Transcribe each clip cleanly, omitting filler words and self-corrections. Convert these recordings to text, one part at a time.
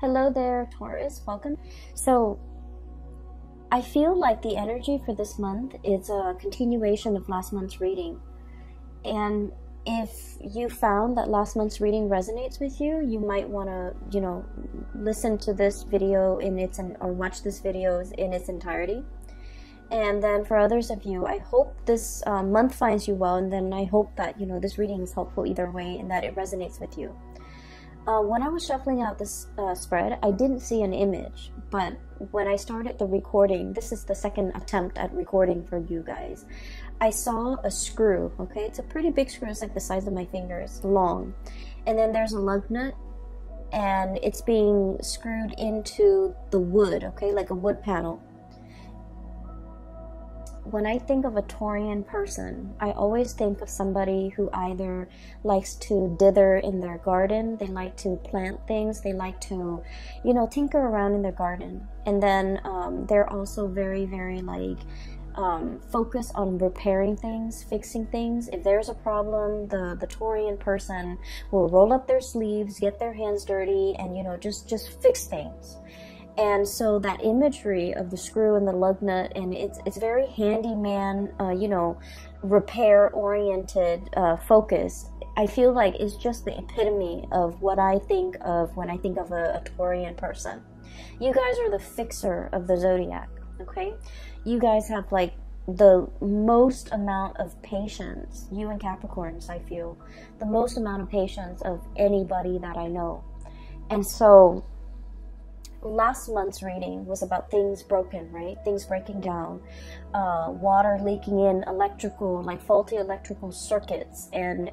Hello there, Taurus. Welcome. So, I feel like the energy for this month is a continuation of last month's reading. And if you found that last month's reading resonates with you, you might want to, listen to this video or watch this video in its entirety. And then for others of you, I hope this month finds you well, and then I hope that, this reading is helpful either way and that it resonates with you. When I was shuffling out this spread, I didn't see an image, but when I started the recording, this is the second attempt at recording for you guys, I saw a screw, okay? It's a pretty big screw, it's like the size of my fingers, long. And then there's a lug nut, and it's being screwed into the wood, okay? Like a wood panel. When I think of a Taurian person, I always think of somebody who either likes to dither in their garden, they like to plant things, they like to, tinker around in their garden. And then they're also very, very focused on repairing things, fixing things. If there's a problem, the Taurian person will roll up their sleeves, get their hands dirty, and, just fix things. And so that imagery of the screw and the lug nut, and it's very handyman, repair-oriented focus, I feel like it's just the epitome of what I think of when I think of a Taurian person. You guys are the fixer of the zodiac, okay? You guys have the most amount of patience, you and Capricorns, I feel, the most amount of patience of anybody that I know. And so last month's reading was about things broken, right? Things breaking down, water leaking in, faulty electrical circuits, and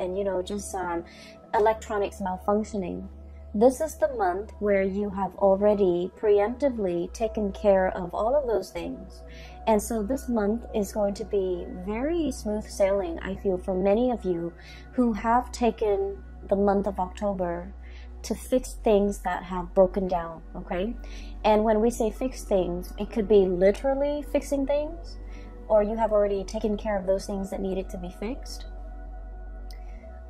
electronics malfunctioning. This is the month where you have already preemptively taken care of all of those things. And so this month is going to be very smooth sailing, I feel, for many of you who have taken the month of October to fix things that have broken down, okay? And when we say fix things, it could be literally fixing things, or you have already taken care of those things that needed to be fixed,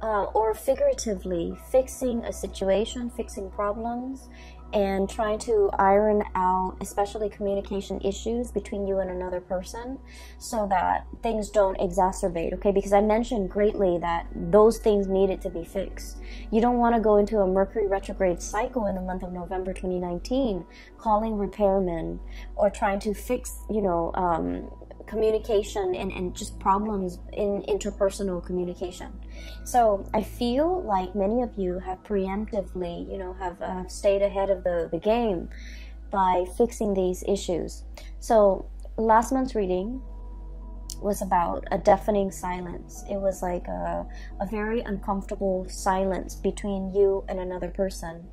or figuratively fixing a situation, fixing problems, and trying to iron out especially communication issues between you and another person so that things don't exacerbate, okay? Because I mentioned greatly that those things needed to be fixed. You don't want to go into a Mercury retrograde cycle in the month of November 2019 calling repairmen or trying to fix, communication and just problems in interpersonal communication. So I feel like many of you have preemptively, have stayed ahead of the game by fixing these issues. So last month's reading was about a deafening silence. It was like a very uncomfortable silence between you and another person.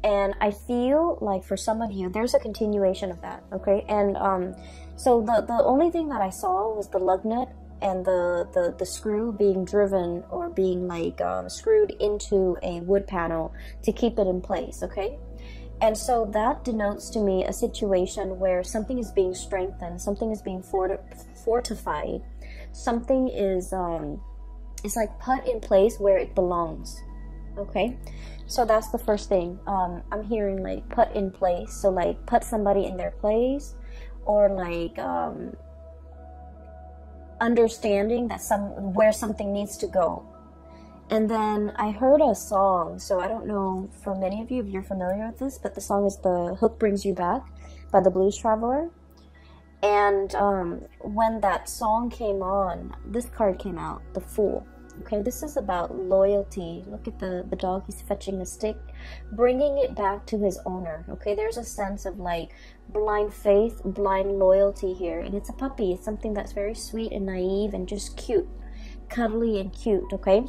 And I feel like for some of you, there's a continuation of that, okay? And so the only thing that I saw was the lug nut and the screw being driven or being screwed into a wood panel to keep it in place, okay? And so that denotes to me a situation where something is being strengthened, something is being fortified, something is put in place where it belongs, okay? So that's the first thing. I'm hearing put in place. So put somebody in their place, or understanding that where something needs to go. And then I heard a song. So I don't know for many of you if you're familiar with this, but the song is "The Hook Brings You Back" by the Blues Traveler. And when that song came on, this card came out, the Fool. Okay, this is about loyalty. Look at the dog, he's fetching a stick, bringing it back to his owner. Okay, there's a sense of blind faith, blind loyalty here. And it's a puppy, it's something that's very sweet and naive and just cute, cuddly and cute, okay?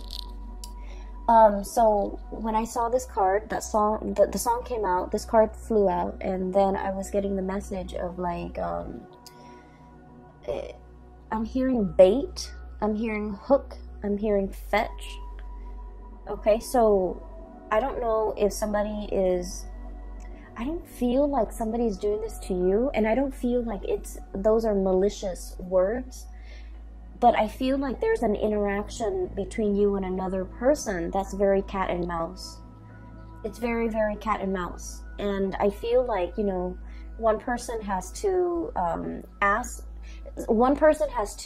So when I saw this card, that song, the song came out, this card flew out, and then I was getting the message of I'm hearing bait, I'm hearing hook, I'm hearing fetch. Okay, so I don't know if I don't feel like somebody's doing this to you, and I don't feel like those are malicious words, but I feel like there's an interaction between you and another person that's very cat and mouse. it's very, very cat and mouse. And I feel like, you know, one person has to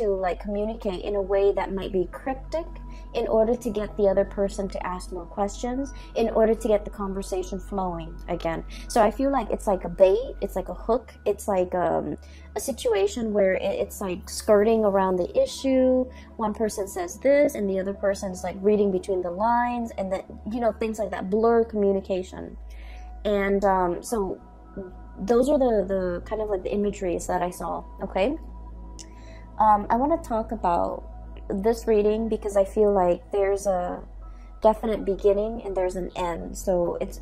like communicate in a way that might be cryptic in order to get the other person to ask more questions, in order to get the conversation flowing again. So I feel like it's like a bait, it's like a hook, it's like a situation where it's like skirting around the issue. One person says this and the other person's like reading between the lines, and then, you know, things like that, blur communication. And so those are the kind of like the imageries that I saw. Okay, I want to talk about this reading because I feel like there's a definite beginning and there's an end. So it's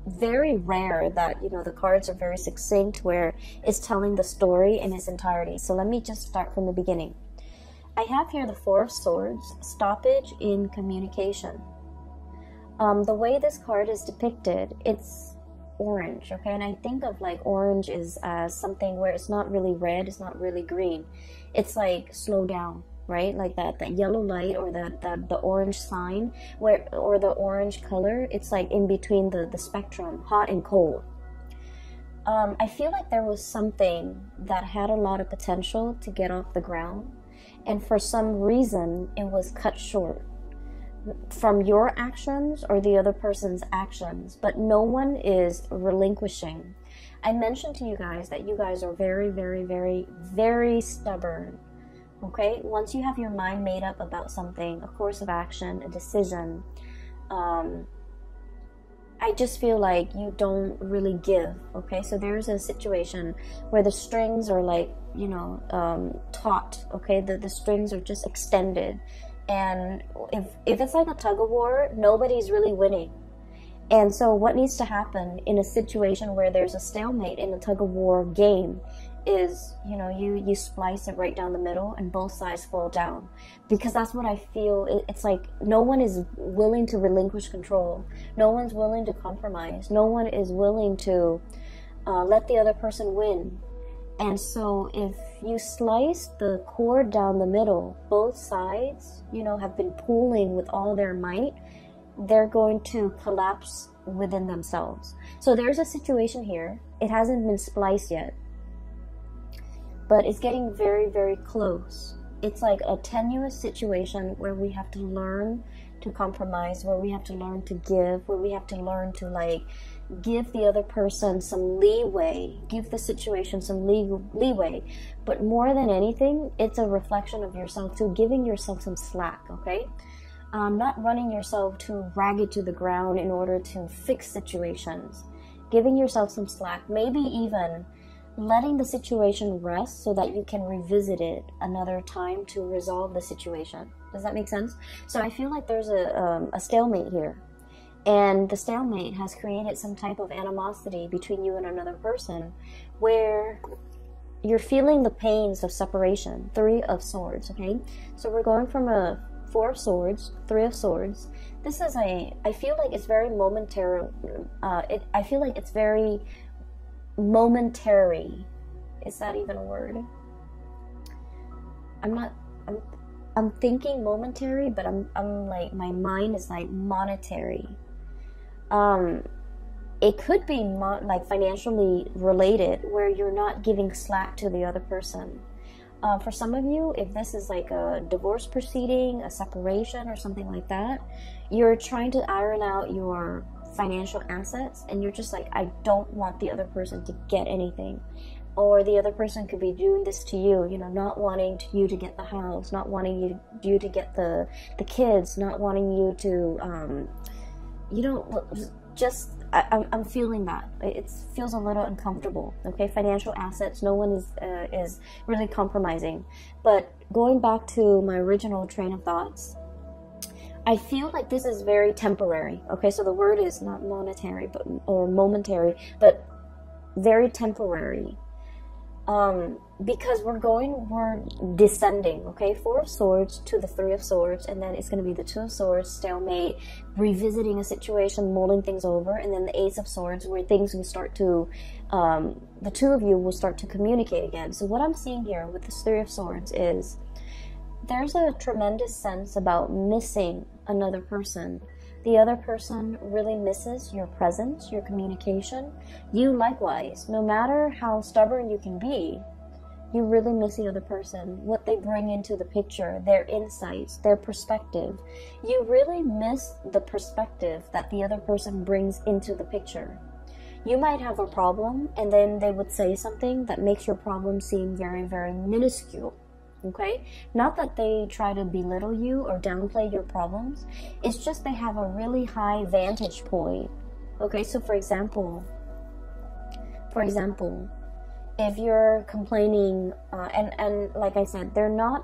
very rare that, you know, the cards are very succinct where it's telling the story in its entirety. So let me just start from the beginning. I have here the Four of Swords, stoppage in communication. The way this card is depicted, it's orange, okay? And I think of like orange is as something where it's not really red, it's not really green. It's like slow down, right? Like that yellow light, or the orange sign, or the orange color, it's like in between the spectrum, hot and cold. I feel like there was something that had a lot of potential to get off the ground, and for some reason it was cut short from your actions or the other person's actions, but no one is relinquishing. I mentioned to you guys that you guys are very, very, very, very stubborn. Okay, once you have your mind made up about something, a course of action, a decision, I just feel like you don't really give. Okay, so there's a situation where the strings are like, you know, taut. Okay, the strings are just extended, and if it's like a tug of war, nobody's really winning. And so what needs to happen in a situation where there's a stalemate in a tug of war game is, you know, you splice it right down the middle and both sides fall down, because that's what I feel. It's like no one is willing to relinquish control, no one's willing to compromise, no one is willing to let the other person win. And so if you slice the cord down the middle, both sides, you know, have been pulling with all their might, they're going to collapse within themselves. So there's a situation here. It hasn't been spliced yet, but it's getting very, very close. It's like a tenuous situation where we have to learn to compromise, where we have to learn to give, where we have to learn to like give the other person some leeway, give the situation some leeway. But more than anything, it's a reflection of yourself too, giving yourself some slack, okay? Not running yourself too ragged to the ground in order to fix situations. Giving yourself some slack, maybe even letting the situation rest so that you can revisit it another time to resolve the situation. Does that make sense? So I feel like there's a stalemate here. And the stalemate has created some type of animosity between you and another person where you're feeling the pains of separation. Three of Swords, okay? So we're going from a Four of Swords, Three of Swords. This is I feel like it's very momentary. I feel like it's very momentary. Is that even a word? I'm thinking momentary, but I'm like, my mind is like monetary. It could be like financially related, where you're not giving slack to the other person. For some of you, if this is like a divorce proceeding, a separation or something like that, you're trying to iron out your financial assets, and you're just like, I don't want the other person to get anything. Or the other person could be doing this to you, you know, not wanting you to get the house, not wanting you to get the kids, not wanting you to, you know, just, I'm feeling that. It feels a little uncomfortable, okay? Financial assets, no one is really compromising. But going back to my original train of thoughts, I feel like this is very temporary, okay? So the word is not monetary, or momentary, but very temporary. Because we're descending, okay? Four of Swords to the Three of Swords, and then it's going to be the Two of Swords, stalemate, revisiting a situation, mulling things over, and then the Ace of Swords, where things will start to, the two of you will start to communicate again. So what I'm seeing here with this Three of Swords is there's a tremendous sense about missing another person. The other person really misses your presence, your communication. You likewise, no matter how stubborn you can be, you really miss the other person, what they bring into the picture, their insights, their perspective. You really miss the perspective that the other person brings into the picture. You might have a problem, and then they would say something that makes your problem seem very, very minuscule. Okay? Not that they try to belittle you or downplay your problems. It's just they have a really high vantage point. Okay, so for example, if you're complaining, and like I said, they're not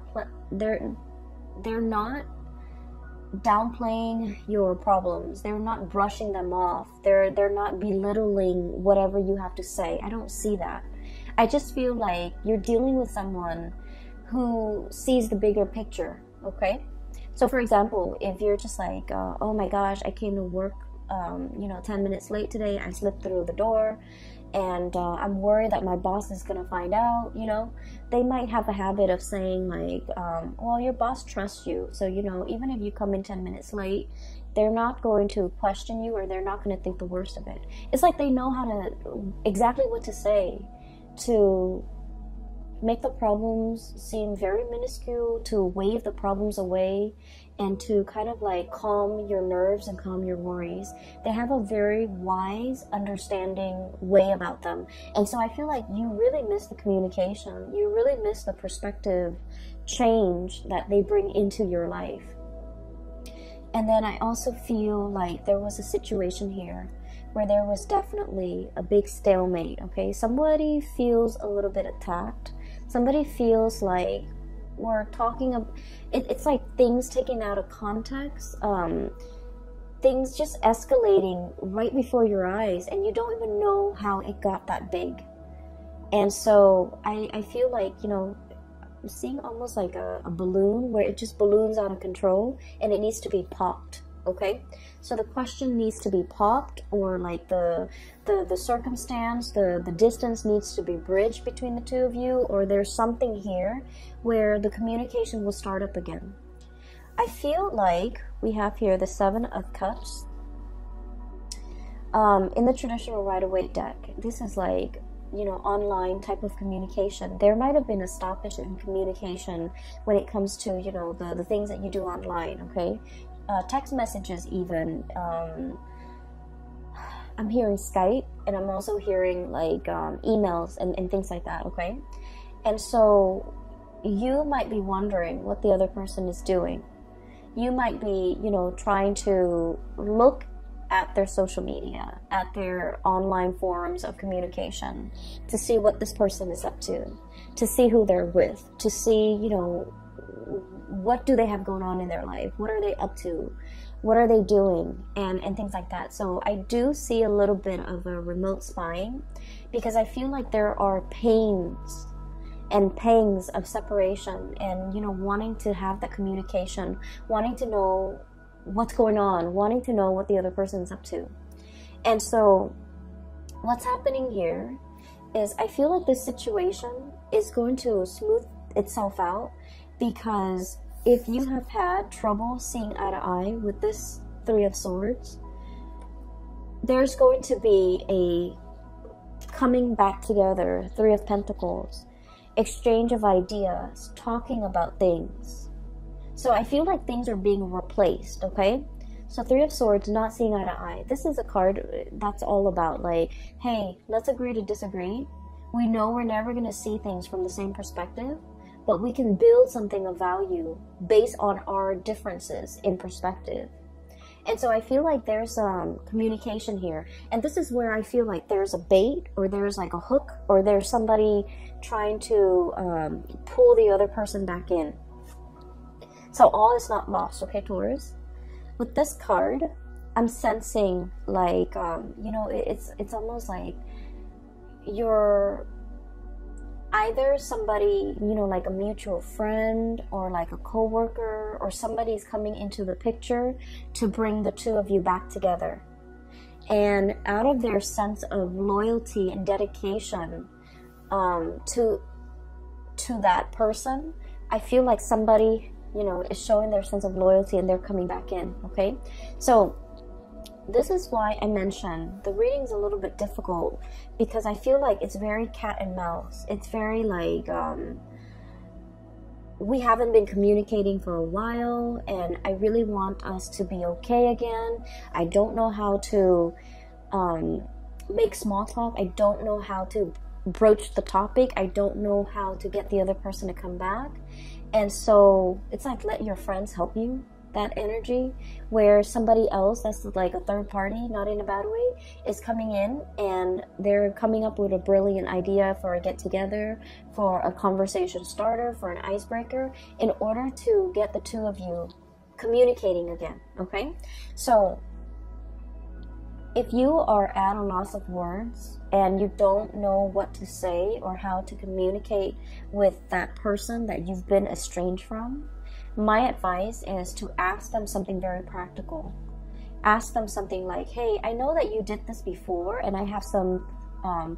downplaying your problems. They're not brushing them off. They're not belittling whatever you have to say. I don't see that. I just feel like you're dealing with someone who sees the bigger picture. Okay, so for example, if you're just like, oh my gosh, I came to work 10 minutes late today. I slipped through the door, and I'm worried that my boss is gonna find out. They might have a habit of saying like, well, your boss trusts you, so even if you come in 10 minutes late, they're not going to question you, or they're not going to think the worst of it. It's like they know exactly what to say to make the problems seem very minuscule, to wave the problems away, and to kind of like calm your nerves and calm your worries. They have a very wise, understanding way about them. And so I feel like you really miss the communication. You really miss the perspective change that they bring into your life. And then I also feel like there was a situation here where there was definitely a big stalemate, okay? Somebody feels a little bit attacked. Somebody feels like we're talking about, it's like things taken out of context, things just escalating right before your eyes, and you don't even know how it got that big. And so I feel like, I'm seeing almost like a balloon where it just balloons out of control and it needs to be popped. Okay, so the question needs to be popped, or like the circumstance, the distance needs to be bridged between the two of you, or there's something here where the communication will start up again. I feel like we have here the 7 of Cups. In the traditional Rider-Waite deck, this is like, online type of communication. There might have been a stoppage in communication when it comes to, the things that you do online, okay? Text messages even. I'm hearing Skype, and I'm also hearing like emails and things like that, okay? And so you might be wondering what the other person is doing. You might be, trying to look at their social media, at their online forums of communication, to see what this person is up to see who they're with, to see, what do they have going on in their life? What are they up to? What are they doing? And things like that. So I do see a little bit of a remote spying, because I feel like there are pains and pangs of separation, and, wanting to have that communication, wanting to know what's going on, wanting to know what the other person's up to. And so what's happening here is I feel like this situation is going to smooth itself out, because if you have had trouble seeing eye to eye with this 3 of Swords, there's going to be a coming back together, 3 of Pentacles, exchange of ideas, talking about things. So I feel like things are being replaced, okay? So 3 of Swords, not seeing eye to eye. This is a card that's all about like, hey, let's agree to disagree. We know we're never going to see things from the same perspective, but we can build something of value based on our differences in perspective. And so I feel like there's communication here. And this is where I feel like there's a bait, or there's like a hook, or there's somebody trying to pull the other person back in. So all is not lost, okay, Taurus? With this card, I'm sensing like, it's almost like you're either somebody, like a mutual friend, or like a co-worker, or somebody's coming into the picture to bring the two of you back together. And out of their sense of loyalty and dedication to that person, I feel like somebody, is showing their sense of loyalty, and they're coming back in, okay? So this is why I mentioned the reading's a little bit difficult, because I feel like it's very cat and mouse. It's very like, we haven't been communicating for a while, and I really want us to be okay again. I don't know how to make small talk. I don't know how to broach the topic. I don't know how to get the other person to come back. And so it's like, let your friends help you. That energy where somebody else that's like a third party, not in a bad way, is coming in and they're coming up with a brilliant idea for a get together, for a conversation starter, for an icebreaker, in order to get the two of you communicating again. Okay, so if you are at a loss of words and you don't know what to say or how to communicate with that person that you've been estranged from, my advice is to ask them something very practical. Ask them something like, hey, I know that you did this before and I have some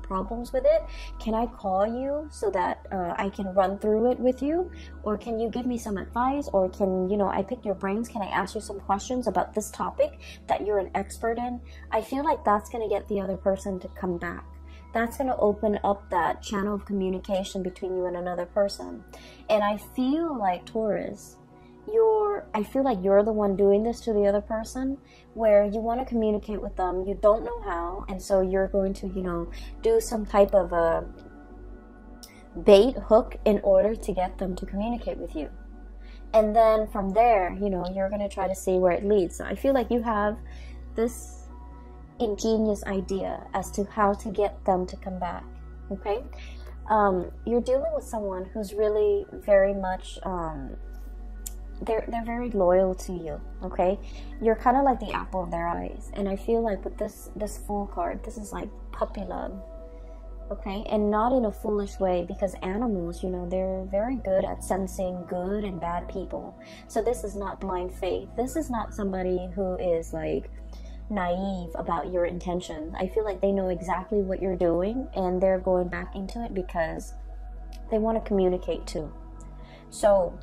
problems with it. Can I call you so that I can run through it with you? Or can you give me some advice? Or can, you know, I pick your brains. Can I ask you some questions about this topic that you're an expert in? I feel like that's going to get the other person to come back. That's going to open up that channel of communication between you and another person. And I feel like, Taurus, I feel like you're the one doing this to the other person, where you want to communicate with them, you don't know how, and so you're going to, you know, do some type of a bait hook in order to get them to communicate with you. And then from there, you know, you're going to try to see where it leads. So I feel like you have this ingenious idea as to how to get them to come back. Okay, you're dealing with someone who's really very much they're very loyal to you. Okay, you're kind of like the apple of their eyes, and I feel like with this Fool card, this is like puppy love. Okay, and not in a foolish way, because animals, you know, they're very good at sensing good and bad people. So this is not blind faith. This is not somebody who is like naive about your intentions. I feel like they know exactly what you're doing, and they're going back into it because they want to communicate too. So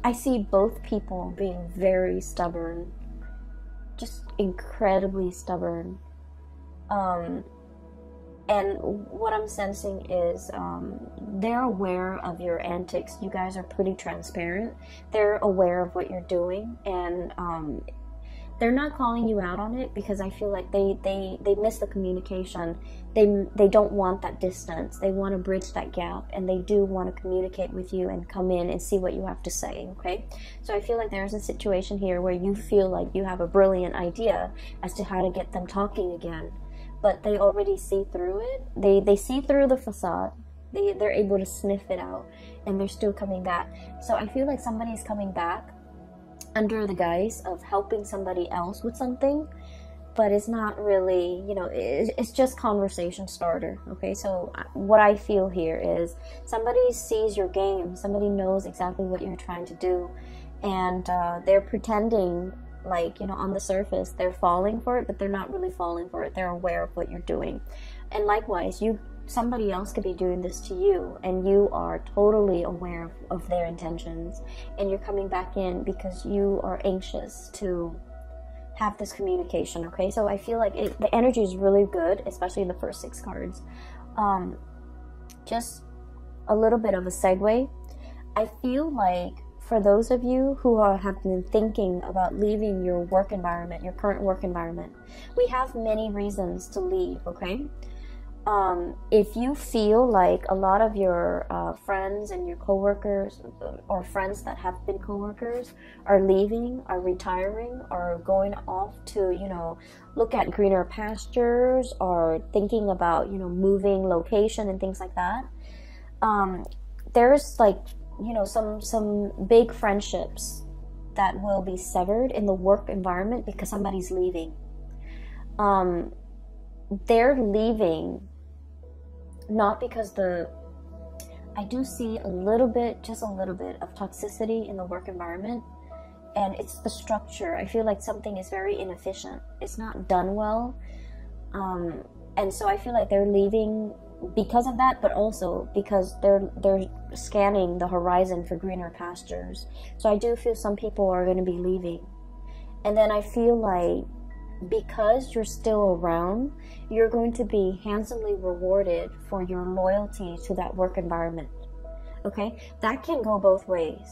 I see both people being very stubborn, just incredibly stubborn. And what I'm sensing is they're aware of your antics. You guys are pretty transparent. They're aware of what you're doing, and they're not calling you out on it, because I feel like they miss the communication. They don't want that distance. They want to bridge that gap, and they do want to communicate with you and come in and see what you have to say. Okay, so I feel like there's a situation here where you feel like you have a brilliant idea as to how to get them talking again, but they already see through it. They see through the facade. They're able to sniff it out, and they're still coming back. So I feel like somebody's coming back under the guise of helping somebody else with something, but it's not really, you know, it's just conversation starter. Okay, so what I feel here is somebody sees your game, somebody knows exactly what you're trying to do, and they're pretending like, you know, on the surface they're falling for it, but they're not really falling for it. They're aware of what you're doing. And likewise, somebody else could be doing this to you, and you are totally aware of their intentions, and you're coming back in because you are anxious to have this communication. Okay, so I feel like the energy is really good, especially the first 6 cards. Just a little bit of a segue. I feel like for those of you who have been thinking about leaving your work environment, your current work environment, we have many reasons to leave. Okay, if you feel like a lot of your friends and your coworkers, or friends that have been coworkers, are leaving, are retiring, are going off to, you know, look at greener pastures, or thinking about, you know, moving location and things like that, there's like, you know, some big friendships that will be severed in the work environment because somebody's leaving. They're leaving not because I do see just a little bit of toxicity in the work environment, and it's the structure. I feel like something is very inefficient. It's not done well, and so I feel like they're leaving because of that, but also because they're scanning the horizon for greener pastures. So I do feel some people are going to be leaving, And then I feel like because you're still around, you're going to be handsomely rewarded for your loyalty to that work environment. Okay? That can go both ways.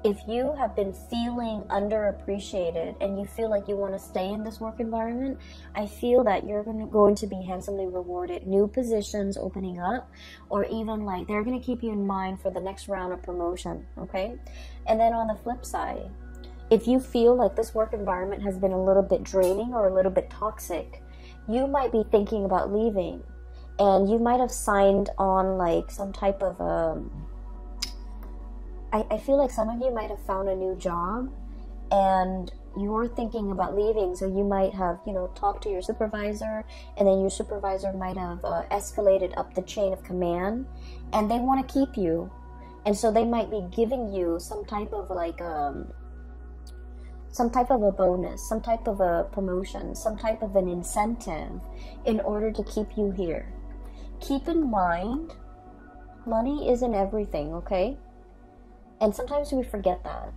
If you have been feeling underappreciated and you feel like you want to stay in this work environment, I feel that you're going to be handsomely rewarded. New positions opening up, or even like they're going to keep you in mind for the next round of promotion, okay? And then on the flip side, if you feel like this work environment has been a little bit draining or a little bit toxic, you might be thinking about leaving. And you might have signed on like some type of I feel like some of you might have found a new job and you're thinking about leaving. So you might have, you know, talked to your supervisor, and then your supervisor might have escalated up the chain of command, and they want to keep you. And so they might be giving you some type of like some type of a bonus, some type of a promotion, some type of an incentive in order to keep you here. Keep in mind, money isn't everything, okay? And sometimes we forget that.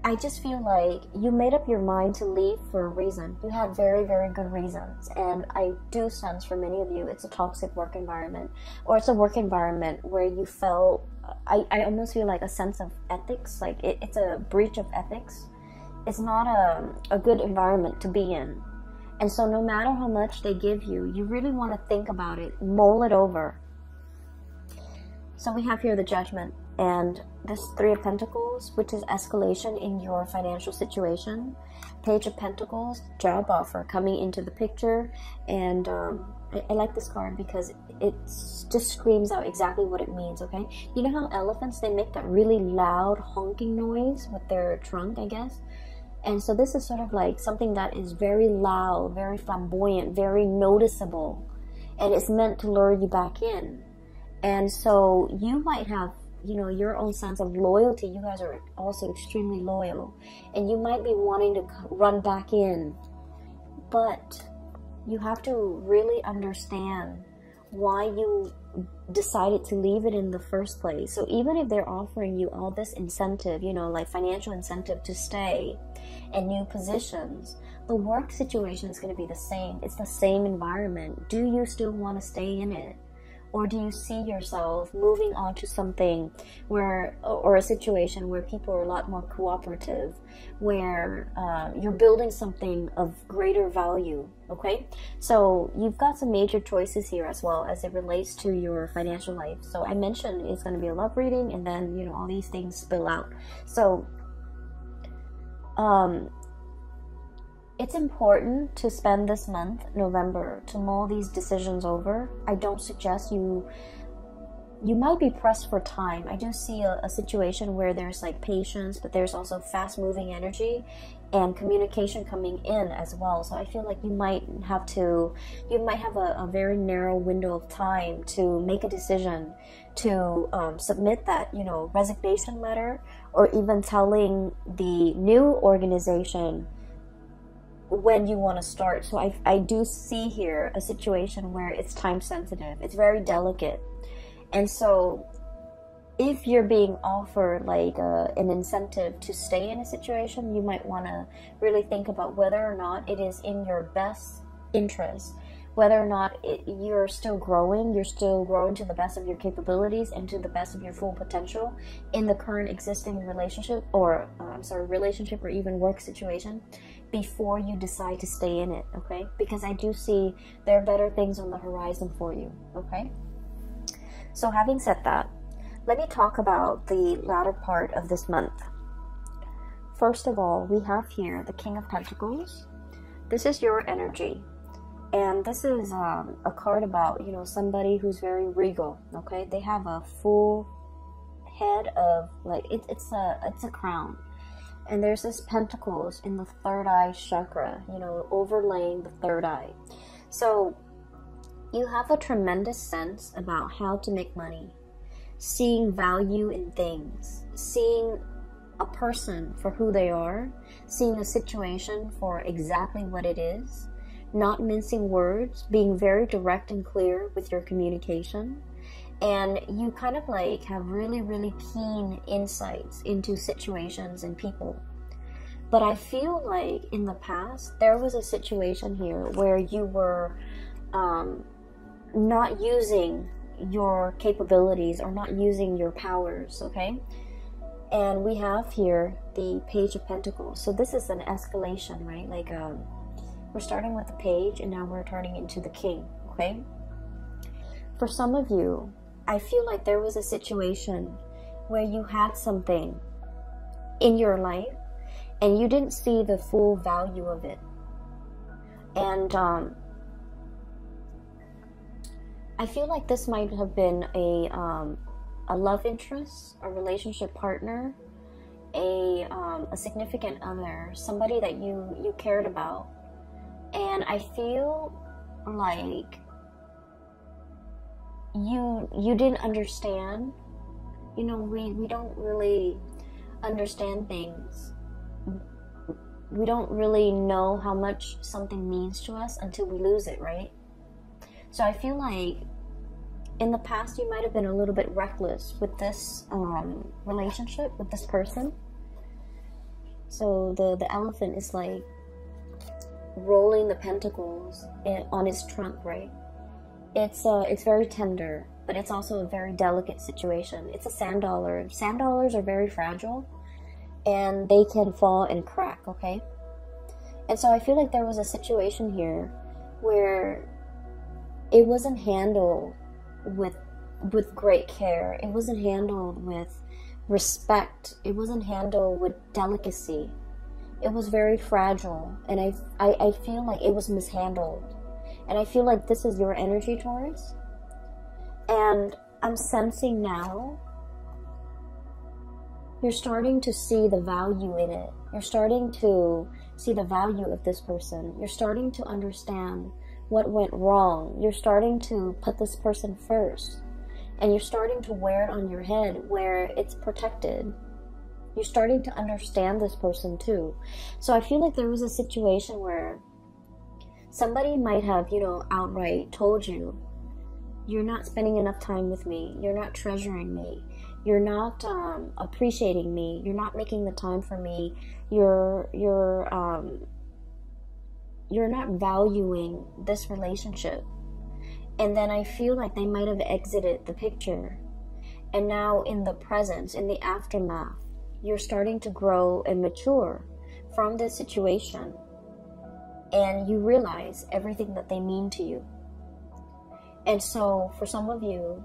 I just feel like you made up your mind to leave for a reason. You had very, very good reasons. And I do sense for many of you, it's a toxic work environment. Or it's a work environment where you felt, I almost feel like a sense of ethics. Like it's a breach of ethics. It's not a good environment to be in. And so no matter how much they give you, you really want to think about it, mull it over. So we have here the Judgment, and this Three of Pentacles, which is escalation in your financial situation. Page of Pentacles, job offer coming into the picture. And I like this card because it just screams out exactly what it means, okay? You know how elephants, they make that really loud honking noise with their trunk, I guess? And so this is sort of like something that is very loud, very flamboyant, very noticeable. And it's meant to lure you back in. And so you might have, you know, your own sense of loyalty. You guys are also extremely loyal. And you might be wanting to run back in. But you have to really understand why you decided to leave it in the first place. So even if they're offering you all this incentive, you know, like financial incentive to stay and new positions, the work situation is going to be the same. It's the same environment. Do you still want to stay in it? Or do you see yourself moving on to something where, or a situation where people are a lot more cooperative, where you're building something of greater value, okay? So you've got some major choices here as well as it relates to your financial life. So I mentioned it's going to be a love reading, and then, you know, all these things spill out. So it's important to spend this month, November, to mull these decisions over. I don't suggest you might be pressed for time. I do see a situation where there's like patience, but there's also fast moving energy and communication coming in as well. So I feel like you might have a very narrow window of time to make a decision, to submit that, you know, resignation letter, or even telling the new organization when you want to start. So I do see here a situation where it's time sensitive. It's very delicate. And so if you're being offered like an incentive to stay in a situation, you might want to really think about whether or not it is in your best interest, whether or not you're still growing to the best of your capabilities and to the best of your full potential in the current existing relationship, or relationship or even work situation, before you decide to stay in it, okay? Because I do see there are better things on the horizon for you, okay? So having said that, let me talk about the latter part of this month. First of all, we have here the King of Pentacles. This is your energy. And this is a card about, you know, somebody who's very regal, okay? They have a full head of, like, it's a crown. And there's this pentacles in the third eye chakra, you know, overlaying the third eye. So you have a tremendous sense about how to make money, seeing value in things, seeing a person for who they are, seeing a situation for exactly what it is, not mincing words, being very direct and clear with your communication. And you kind of like have really, really keen insights into situations and people. But I feel like in the past, there was a situation here where you were not using your capabilities or not using your powers, okay? And we have here the Page of Pentacles. So this is an escalation, right? Like we're starting with the Page and now we're turning into the King, okay? For some of you, I feel like there was a situation where you had something in your life and you didn't see the full value of it. And I feel like this might have been a love interest, a relationship partner, a significant other, somebody that you cared about. And I feel like you didn't understand. You know, we don't really understand things. We don't really know how much something means to us until we lose it, right? So I feel like in the past you might have been a little bit reckless with this relationship with this person. So the elephant is like rolling the pentacles on its trunk, right? It's very tender, but it's also a very delicate situation. It's a sand dollar. Sand dollars are very fragile and they can fall and crack, okay? And so I feel like there was a situation here where it wasn't handled with great care. It wasn't handled with respect. It wasn't handled with delicacy. It was very fragile, and I feel like it was mishandled. And I feel like this is your energy, Taurus. And I'm sensing now you're starting to see the value in it. You're starting to see the value of this person. You're starting to understand what went wrong. You're starting to put this person first. And you're starting to wear it on your head where it's protected. You're starting to understand this person too. So I feel like there was a situation where somebody might have, you know, outright told you, you're not spending enough time with me. You're not treasuring me. You're not appreciating me. You're not making the time for me. You're not valuing this relationship. And then I feel like they might have exited the picture. And now in the presence, in the aftermath, you're starting to grow and mature from this situation. And you realize everything that they mean to you. And so for some of you,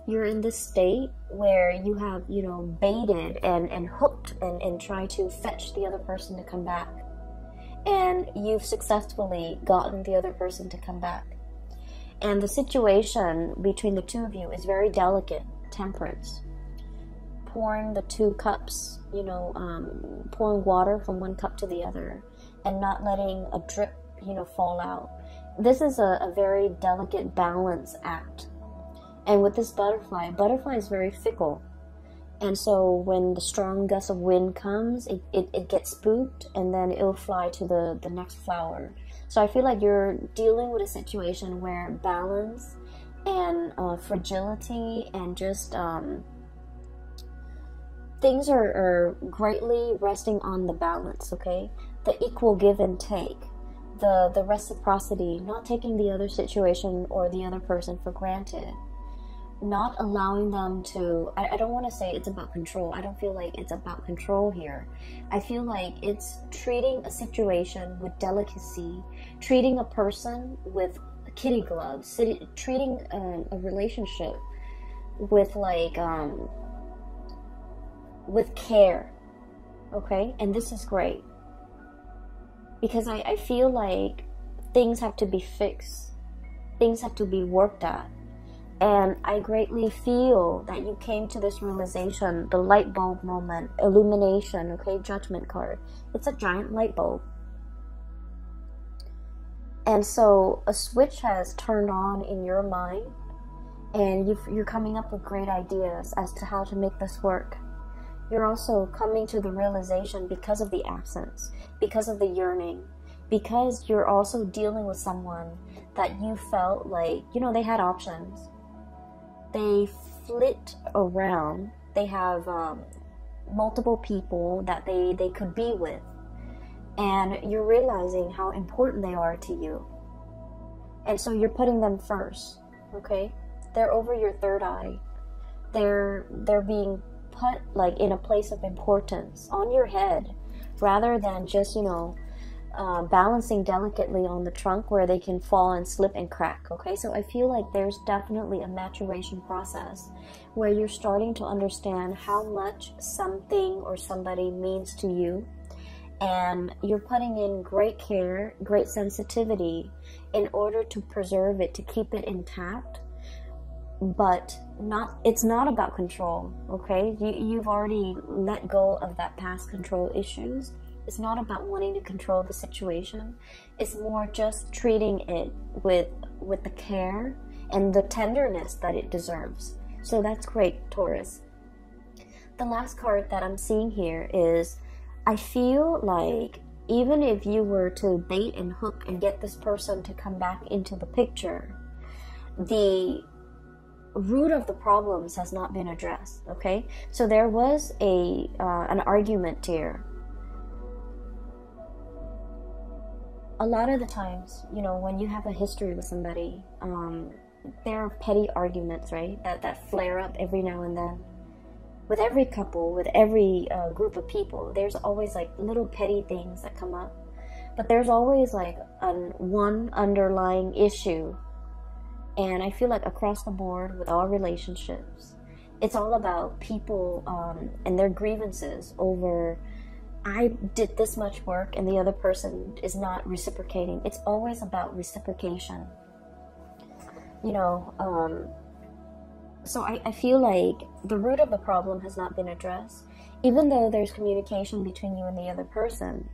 you're in this state where you have, you know, baited and hooked and tried to fetch the other person to come back. And you've successfully gotten the other person to come back. And the situation between the two of you is very delicate, temperance. Pouring the two cups, you know, pouring water from one cup to the other and not letting a drip, you know, fall out. This is a very delicate balance act. And with this butterfly is very fickle. And so when the strong gust of wind comes, it gets spooked and then it'll fly to the next flower. So I feel like you're dealing with a situation where balance and fragility and just things are greatly resting on the balance, okay? The equal give and take, the reciprocity, not taking the other situation or the other person for granted. Not allowing them to, I don't want to say it's about control. I don't feel like it's about control here. I feel like it's treating a situation with delicacy, treating a person with kitty gloves, treating a relationship with like, with care, okay? And this is great. Because I feel like things have to be fixed. Things have to be worked at. And I greatly feel that you came to this realization, the light bulb moment, illumination, okay, judgment card. It's a giant light bulb. And so a switch has turned on in your mind and you're coming up with great ideas as to how to make this work. You're also coming to the realization because of the absence, because of the yearning, because you're also dealing with someone that you felt like, you know, they had options. They flit around. They have multiple people that they could be with. and you're realizing how important they are to you. And so you're putting them first, okay? They're over your third eye. They're being put like in a place of importance on your head, rather than just, you know, balancing delicately on the trunk where they can fall and slip and crack. Okay, so I feel like there's definitely a maturation process where you're starting to understand how much something or somebody means to you, and you're putting in great care, great sensitivity in order to preserve it, to keep it intact. But it's not about control, okay? You've already let go of that past control issues. It's not about wanting to control the situation. It's more just treating it with the care and the tenderness that it deserves. So that's great, Taurus. The last card that I'm seeing here is, I feel like even if you were to bait and hook and get this person to come back into the picture, the root of the problems has not been addressed, okay? So there was an argument here. A lot of the times, you know, when you have a history with somebody, there are petty arguments, right? That flare up every now and then. With every couple, with every group of people, there's always like little petty things that come up. But there's always like one underlying issue. And I feel like across the board with all relationships, it's all about people and their grievances over, I did this much work and the other person is not reciprocating. It's always about reciprocation. You know, so I feel like the root of the problem has not been addressed, even though there's communication between you and the other person,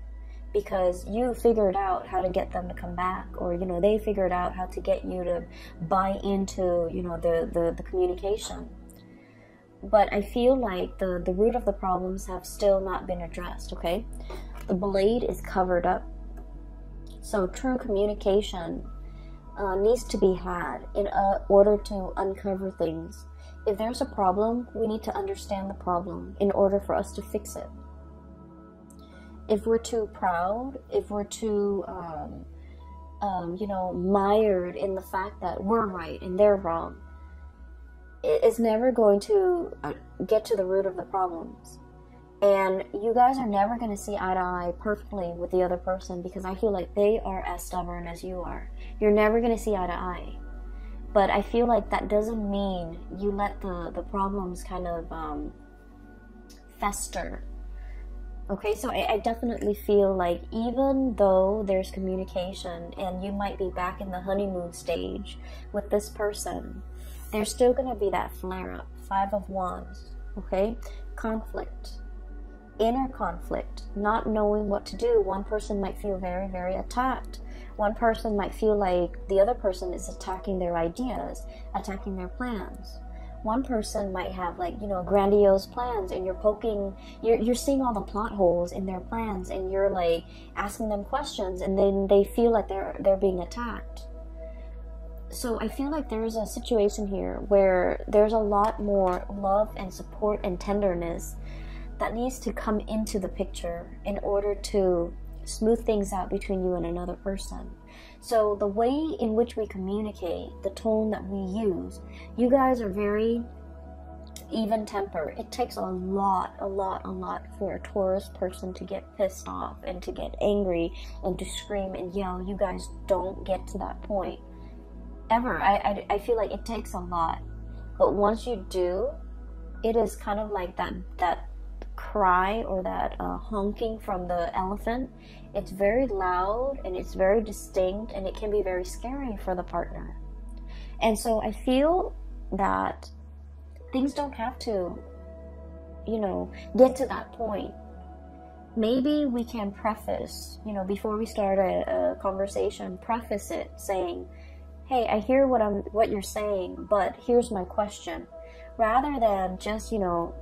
because you figured out how to get them to come back, or, you know, they figured out how to get you to buy into, you know, the communication. But I feel like the root of the problems have still not been addressed, okay? The blade is covered up. So true communication needs to be had in order to uncover things. If there's a problem, we need to understand the problem in order for us to fix it. If we're too proud, if we're too, you know, mired in the fact that we're right and they're wrong, it's never going to get to the root of the problems. And you guys are never going to see eye to eye perfectly with the other person, because I feel like they are as stubborn as you are. You're never going to see eye to eye. But I feel like that doesn't mean you let the problems kind of fester. Okay, so I definitely feel like even though there's communication and you might be back in the honeymoon stage with this person, there's still going to be that flare-up. 5 of Wands, okay? Conflict. Inner conflict. Not knowing what to do. One person might feel very, very attacked. One person might feel like the other person is attacking their ideas, attacking their plans. One person might have, like, you know, grandiose plans, and you're seeing all the plot holes in their plans, and you're like asking them questions, and then they feel like they're being attacked. So I feel like there's a situation here where there's a lot more love and support and tenderness that needs to come into the picture in order to smooth things out between you and another person. So the way in which we communicate, the tone that we use, you guys are very even-tempered. It takes a lot for a Taurus person to get pissed off and to get angry and to scream and yell. You guys don't get to that point ever. I feel like it takes a lot, but once you do, it is kind of like that cry or that honking from the elephant. It's very loud and it's very distinct, and it can be very scary for the partner. And so I feel that things don't have to, you know, get to that point. Maybe we can preface, you know, before we start a conversation, preface it saying, hey, I hear what you're saying, but here's my question. Rather than just, you know,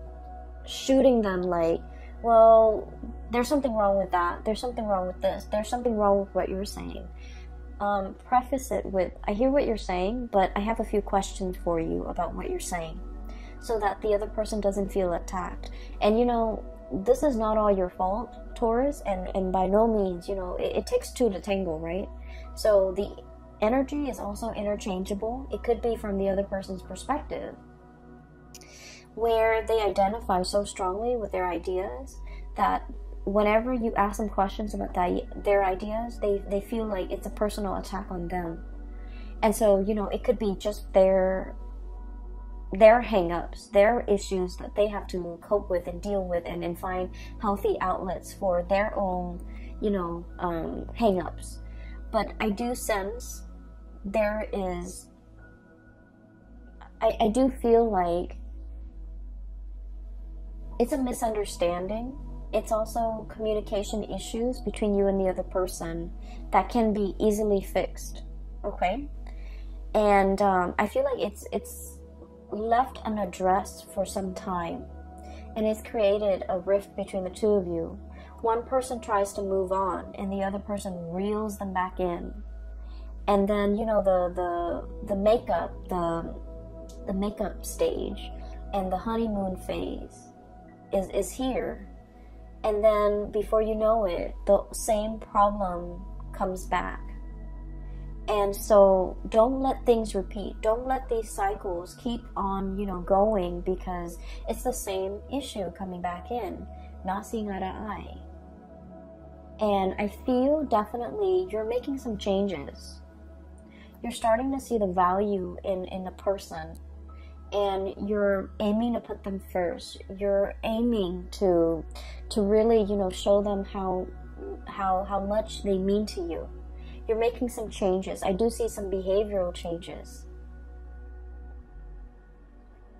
shooting them like, well, there's something wrong with that, there's something wrong with this, there's something wrong with what you're saying. Preface it with, I hear what you're saying, but I have a few questions for you about what you're saying, so that the other person doesn't feel attacked. And, you know, this is not all your fault, Taurus, and by no means, you know, it takes two to tango, right? So the energy is also interchangeable. It could be from the other person's perspective, where they identify so strongly with their ideas that whenever you ask them questions about their ideas, they feel like it's a personal attack on them. And so, you know, it could be just their hang-ups, their issues that they have to cope with and deal with, and find healthy outlets for their own, you know, hang-ups. But I do sense there is, I do feel like it's a misunderstanding. It's also communication issues between you and the other person that can be easily fixed, okay? And I feel like it's left unaddressed for some time, and it's created a rift between the two of you. One person tries to move on, and the other person reels them back in. And then, you know, the makeup, the makeup stage, and the honeymoon phase is here. And then before you know it, the same problem comes back. And so don't let things repeat. Don't let these cycles keep on, you know, going, because it's the same issue coming back in, not seeing eye to eye. And I feel definitely you're making some changes. You're starting to see the value in the person, and you're aiming to put them first. You're aiming to really, you know, show them how much they mean to you. You're making some changes. I do see some behavioral changes.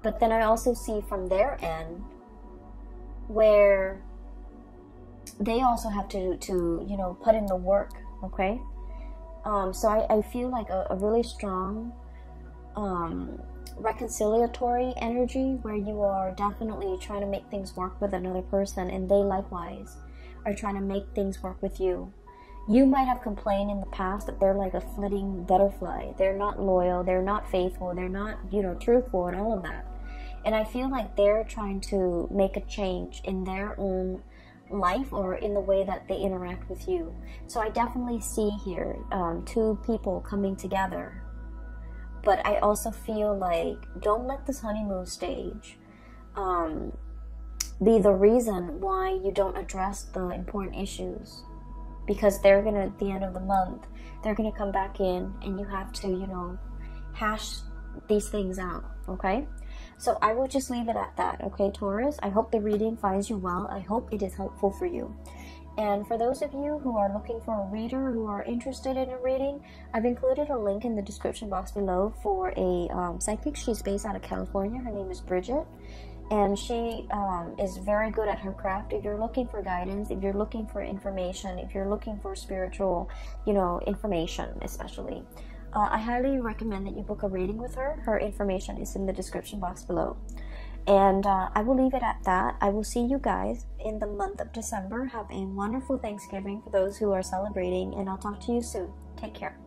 But then I also see from their end where they also have to you know, put in the work, okay? So I feel like a really strong reconciliatory energy, where you are definitely trying to make things work with another person, and they likewise are trying to make things work with you. You might have complained in the past that they're like a flitting butterfly. They're not loyal, they're not faithful, they're not, you know, truthful, and all of that. And I feel like they're trying to make a change in their own life, or in the way that they interact with you. So I definitely see here two people coming together. But I also feel like, don't let this honeymoon stage be the reason why you don't address the important issues. Because they're gonna, at the end of the month, they're gonna come back in, and you have to, you know, hash these things out, okay? So I will just leave it at that, okay, Taurus? I hope the reading finds you well. I hope it is helpful for you. And for those of you who are looking for a reader, who are interested in a reading, I've included a link in the description box below for a psychic. She's based out of California. Her name is Bridget. And she is very good at her craft. If you're looking for guidance, if you're looking for information, if you're looking for spiritual, you know, information especially, I highly recommend that you book a reading with her. Her information is in the description box below. And I will leave it at that. I will see you guys in the month of December. Have a wonderful Thanksgiving for those who are celebrating, and I'll talk to you soon. Take care.